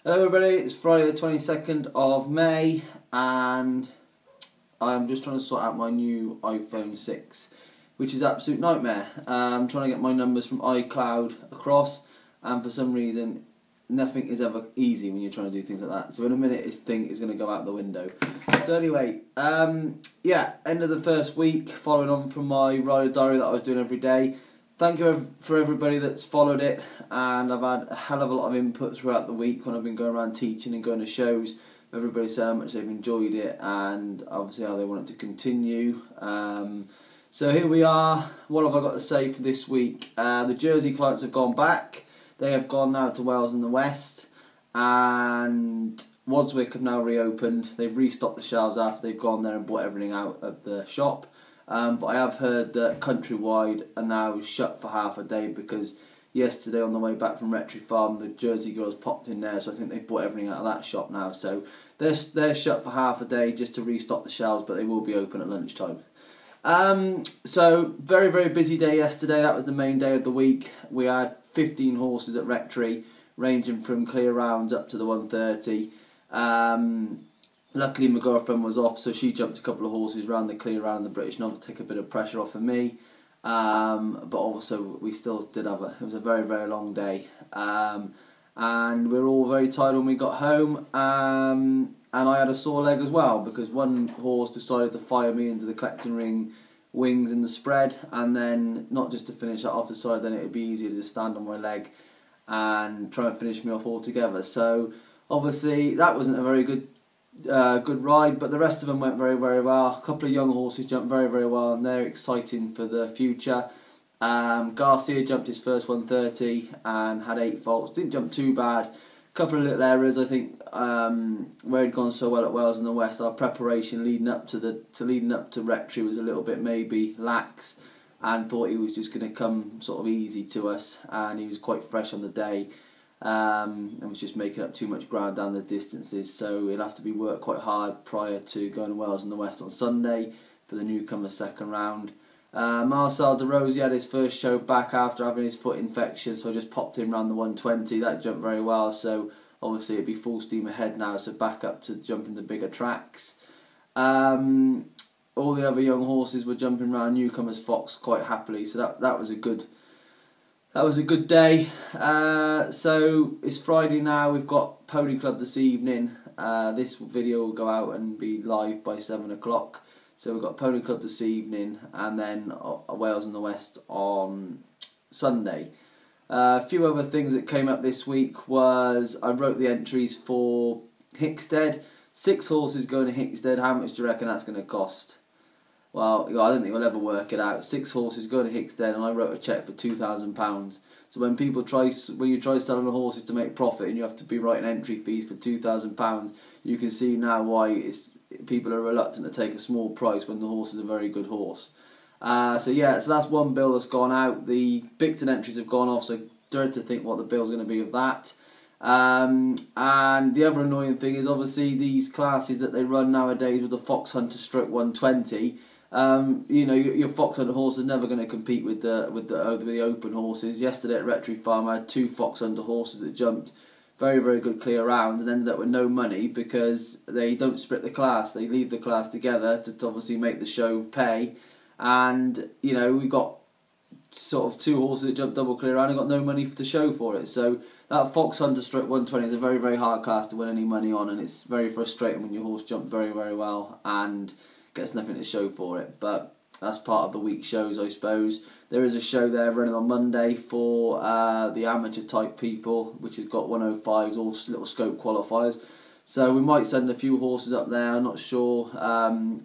Hello everybody, it's Friday the 22nd of May and I'm just trying to sort out my new iPhone 6, which is an absolute nightmare. I'm trying to get my numbers from iCloud across, and for some reason nothing is ever easy when you're trying to do things like that. So in a minute this thing is going to go out the window. So anyway, yeah, end of the first week, following on from my rider diary that I was doing every day. Thank you for everybody that's followed it, and I've had a hell of a lot of input throughout the week when I've been going around teaching and going to shows. Everybody said how much they've enjoyed it and obviously how they want it to continue. So here we are. What have I got to say for this week? The Jersey clients have gone back. They have gone now to Wales and the West, and Wadswick have now reopened. They've restocked the shelves after they've gone there and bought everything out of the shop. But I have heard that Countrywide are now shut for half a day because yesterday on the way back from Rectory Farm the Jersey girls popped in there, so I think they've bought everything out of that shop now. So they're shut for half a day just to restock the shelves, but they will be open at lunchtime. So very busy day yesterday. That was the main day of the week. We had 15 horses at Rectory, ranging from clear rounds up to the 130. Luckily my girlfriend was off, so she jumped a couple of horses around the clear round and the British Novel to take a bit of pressure off of me. But also we still did have it was a very long day, and we were all very tired when we got home, and I had a sore leg as well because one horse decided to fire me into the collecting ring wings in the spread, and then not just to finish that off the side, then it would be easier to stand on my leg and try and finish me off altogether. So obviously that wasn't a very good ride, but the rest of them went very well. A couple of young horses jumped very well, and they're exciting for the future. Garcia jumped his first 130 and had 8 faults. Didn't jump too bad. A couple of little errors, I think, where he'd gone so well at Wales and the West. Our preparation leading up to Rectory was a little bit maybe lax, and thought he was just going to come sort of easy to us, and he was quite fresh on the day. And was just making up too much ground down the distances, so he'll have to be worked quite hard prior to going to Wales and the West on Sunday for the newcomer's second round. Marcel de Rose had his first show back after having his foot infection, so I just popped him around the 120. That jumped very well, so obviously it'd be full steam ahead now, so back up to jumping the bigger tracks. All the other young horses were jumping around newcomers Fox quite happily, so that was a good day. So it's Friday now. We've got Pony Club this evening. This video will go out and be live by 7 o'clock. So we've got Pony Club this evening, and then Wales and the West on Sunday. A few other things that came up this week was I wrote the entries for Hickstead. 6 horses going to Hickstead. How much do you reckon that's going to cost? Well, I don't think we'll ever work it out. 6 horses going to Hickstead, and I wrote a cheque for £2,000. So when you try selling the horses to make profit, and you have to be writing entry fees for £2,000, you can see now why people are reluctant to take a small price when the horse is a very good horse. So that's one bill that's gone out. The Bicton entries have gone off, so dare to think what the bill's going to be of that. And the other annoying thing is obviously these classes that they run nowadays with the Fox Hunter stroke 120. You know, your Fox Hunter horse is never going to compete with the open horses. Yesterday at Rectory Farm I had 2 Fox Hunter horses that jumped very good clear rounds and ended up with no money because they don't split the class. They leave the class together to obviously make the show pay. And you know, we got sort of 2 horses that jumped double clear round and got no money to show for it. So that Fox Hunter stroke 120 is a very hard class to win any money on, and it's very frustrating when your horse jumps very well and gets nothing to show for it. But that's part of the week shows, I suppose. There is a show there running on Monday for the amateur type people, which has got 105s, all little scope qualifiers. So we might send a few horses up there, I'm not sure,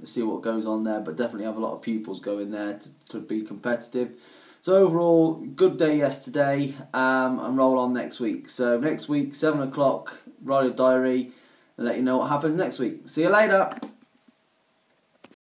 see what goes on there, but definitely have a lot of pupils going there to be competitive. So overall, good day yesterday, and roll on next week. So next week, 7 o'clock, write a diary, and let you know what happens next week. See you later!